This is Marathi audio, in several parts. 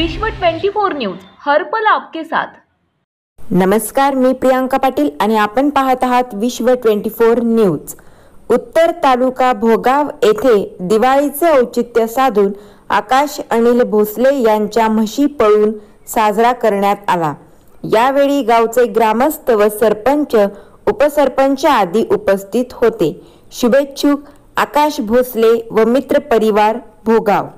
विश्व 24 न्यूज हर पल आपके साथ। नमस्कार, मी प्रियांका पाटील आणि आपण पाहत आहात विश्व 24 न्यूज। उत्तर तालुका भोगाव येथे दिवाळीचे औचित्य साधून आकाश अनिल भोसले यांच्या म्हशी पळून साजरा करण्यात आला। यावेळी गावचे ग्रामस्थ व सरपंच उपसरपंच आदी उपस्थित होते। शुभेच्छुक आकाश भोसले व मित्र परिवार भोगाव।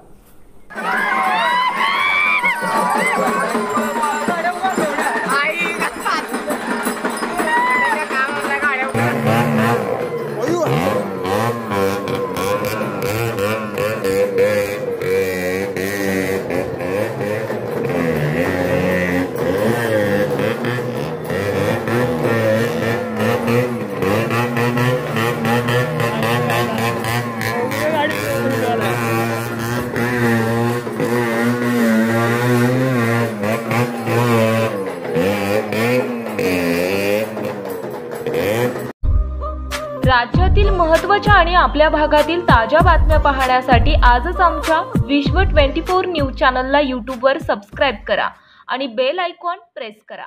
राज्यातील महत्त्वाच्या आणि आपल्या भागातील ताज्या बातम्या पाहण्यासाठी आजच आमच्या विश्व 24 न्यूज चॅनलला YouTube वर सबस्क्राइब करा आणि बेल आयकॉन प्रेस करा।